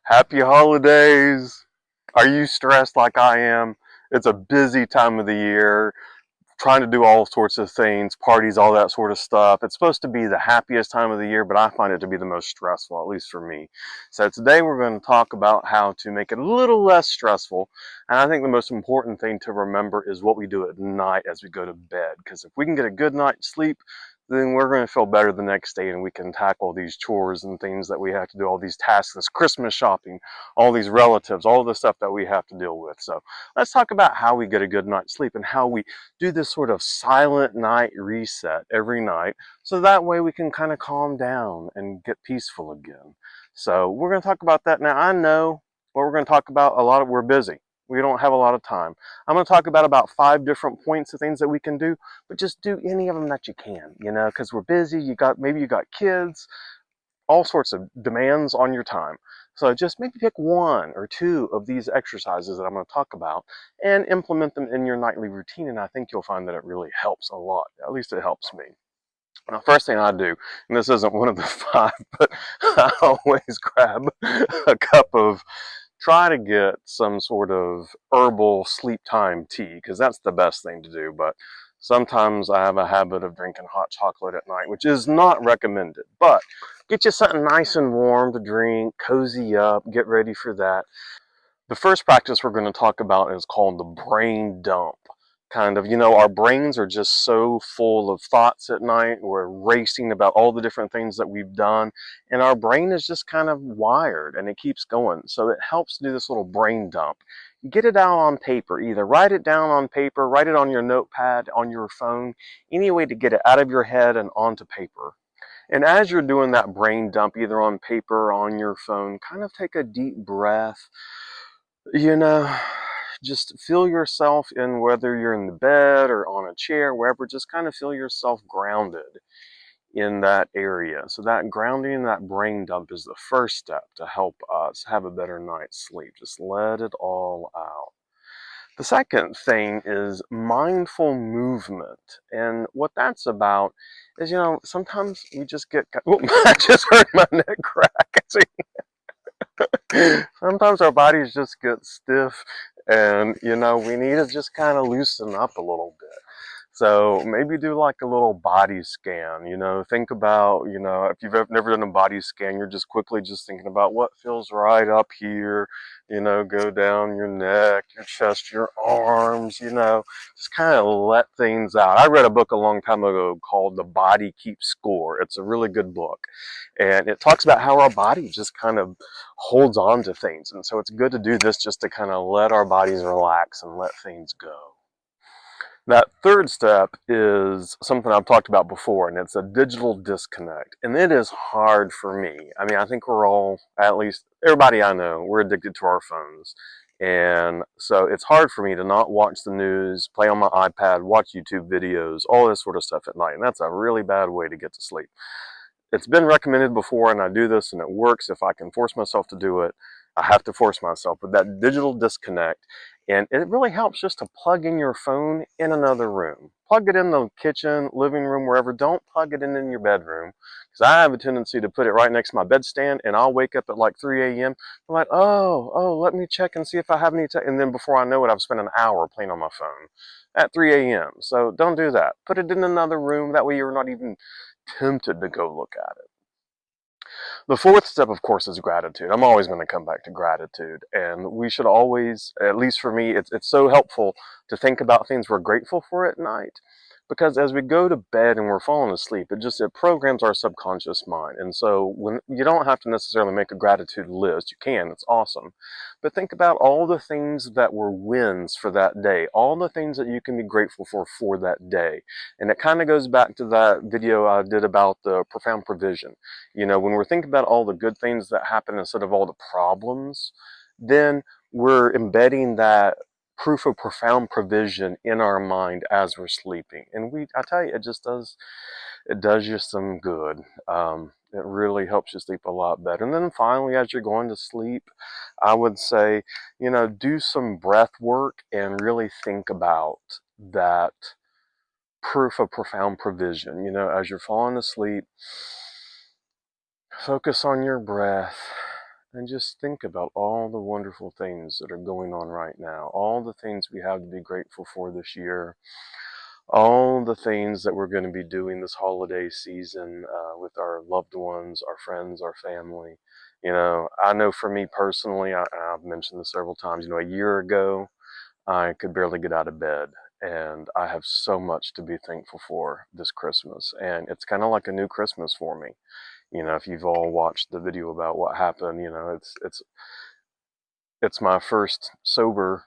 Happy holidays! Are you stressed like I am? It's a busy time of the year, trying to do all sorts of things, parties, all that sort of stuff. It's supposed to be the happiest time of the year, but I find it to be the most stressful, at least for me. So today we're going to talk about how to make it a little less stressful. And I think the most important thing to remember is what we do at night as we go to bed. Because if we can get a good night's sleep, then we're going to feel better the next day and we can tackle these chores and things that we have to do, all these tasks, this Christmas shopping, all these relatives, all the stuff that we have to deal with. So let's talk about how we get a good night's sleep and how we do this sort of silent night reset every night, so that way we can kind of calm down and get peaceful again. So we're going to talk about that now. I know what we're going to talk about. We're busy. We don't have a lot of time. I'm going to talk about 5 different points of things that we can do, but just do any of them that you can, because we're busy. Maybe you got kids, all sorts of demands on your time. So just maybe pick 1 or 2 of these exercises that I'm going to talk about and implement them in your nightly routine. And I think you'll find that it really helps a lot. At least it helps me. Now, first thing I do, and this isn't one of the 5, but I always grab a cup of, try to get some sort of herbal sleep time tea, because that's the best thing to do. But sometimes I have a habit of drinking hot chocolate at night, which is not recommended. But get you something nice and warm to drink, cozy up, get ready for that. The first practice we're going to talk about is called the brain dump. Our brains are just so full of thoughts at night. We're racing about all the different things that we've done, and our brain is just kind of wired and it keeps going. So it helps to do this little brain dump. Get it out on paper. Either write it down on paper, write it on your notepad, on your phone, any way to get it out of your head and onto paper. And as you're doing that brain dump, either on paper or on your phone, kind of take a deep breath. You know, just feel yourself in, whether you're in the bed or on a chair, wherever, just kind of feel yourself grounded in that area. So that grounding, that brain dump is the first step to help us have a better night's sleep. Just let it all out. The second thing is mindful movement. And what that's about is, sometimes we just get, I just heard my neck crack. Sometimes our bodies just get stiff and, we need to just kind of loosen up a little bit. So maybe do like a little body scan, think about, if you've never done a body scan, you're just quickly just thinking about what feels right up here, go down your neck, your chest, your arms, just kind of let things out. I read a book a long time ago called The Body Keeps Score. It's a really good book. And it talks about how our body just kind of holds on to things. And so it's good to do this just to kind of let our bodies relax and let things go. That third step is something I've talked about before, and it's a digital disconnect. And it is hard for me. I mean, I think we're all, at least everybody I know, we're addicted to our phones. And so it's hard for me to not watch the news, play on my iPad, watch YouTube videos, all this sort of stuff at night. And that's a really bad way to get to sleep. It's been recommended before, and I do this and it works. If I can force myself to do it, I have to force myself with that digital disconnect. And it really helps just to plug in your phone in another room. Plug it in the kitchen, living room, wherever. Don't plug it in your bedroom, because I have a tendency to put it right next to my bedstand, and I'll wake up at like 3 a.m. I'm like, let me check and see if I have any. And then before I know it, I've spent an hour playing on my phone at 3 a.m. So don't do that. Put it in another room. That way you're not even tempted to go look at it. The fourth step, of course, is gratitude. I'm always going to come back to gratitude. And we should always, at least for me, it's so helpful to think about things we're grateful for at night. Because as we go to bed and we're falling asleep, it programs our subconscious mind. And so when you don't have to necessarily make a gratitude list, you can, it's awesome. But think about all the things that were wins for that day, all the things that you can be grateful for that day. And it kind of goes back to that video I did about the profound provision. When we're thinking about all the good things that happen instead of all the problems, then we're embedding that proof of profound provision in our mind as we're sleeping. And I tell you, it does you some good. It really helps you sleep a lot better. And then finally, as you're going to sleep, I would say, do some breath work and really think about that proof of profound provision. As you're falling asleep, focus on your breath and just think about all the wonderful things that are going on right now, all the things we have to be grateful for this year, all the things that we're going to be doing this holiday season with our loved ones, our friends, our family. I know for me personally, I've mentioned this several times, a year ago, I could barely get out of bed. And I have so much to be thankful for this Christmas. And it's kind of like a new Christmas for me. If you've all watched the video about what happened, it's my first sober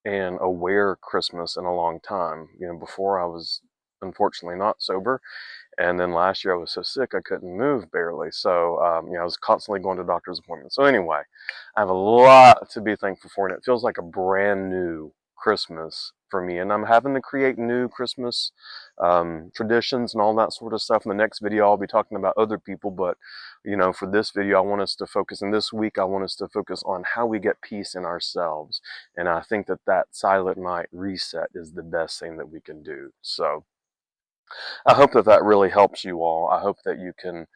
and aware Christmas in a long time. Before I was unfortunately not sober, and then last year I was so sick I couldn't move barely. So I was constantly going to doctor's appointments. So anyway, I have a lot to be thankful for, and it feels like a brand new Christmas for me. And I'm having to create new Christmas traditions and all that sort of stuff. In the next video, I'll be talking about other people, but for this video, I want us to focus, and this week, I want us to focus on how we get peace in ourselves. And I think that silent night reset is the best thing that we can do. So I hope that really helps you all. I hope that you can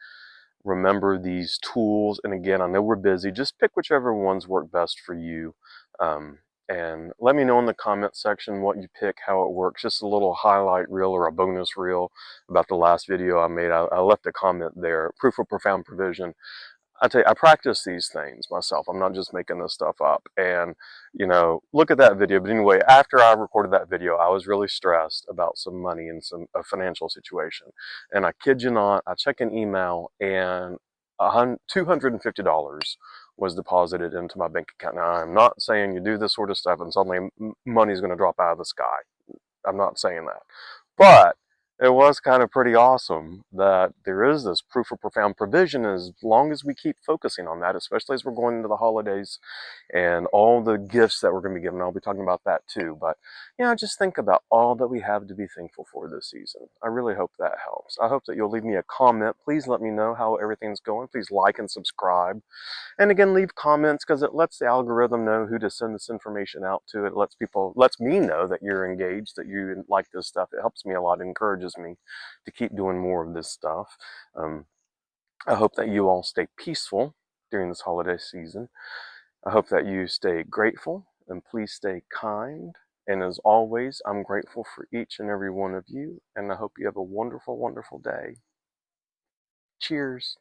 remember these tools. And again, I know we're busy. Just pick whichever ones work best for you. Um, and let me know in the comment section what you pick, how it works. Just a little highlight reel or a bonus reel about the last video I made. I left a comment there. Proof of profound provision. I tell you, I practice these things myself. I'm not just making this stuff up. And, look at that video. But anyway, after I recorded that video, I was really stressed about some money and a financial situation. And I kid you not, I check an email and $250 was deposited into my bank account. Now, I'm not saying you do this sort of stuff and suddenly money's going to drop out of the sky. I'm not saying that. But it was kind of pretty awesome that there is this proof of profound provision as long as we keep focusing on that, especially as we're going into the holidays and all the gifts that we're going to be given. I'll be talking about that too. But, just think about all that we have to be thankful for this season. I really hope that helps. I hope that you'll leave me a comment. Please let me know how everything's going. Please like and subscribe. And again, leave comments because it lets the algorithm know who to send this information out to. It lets me know that you're engaged, that you like this stuff. It helps me a lot. It encourages me to keep doing more of this stuff. I hope that you all stay peaceful during this holiday season. I hope that you stay grateful, and please stay kind. And as always, I'm grateful for each and every one of you, and I hope you have a wonderful, wonderful day. Cheers.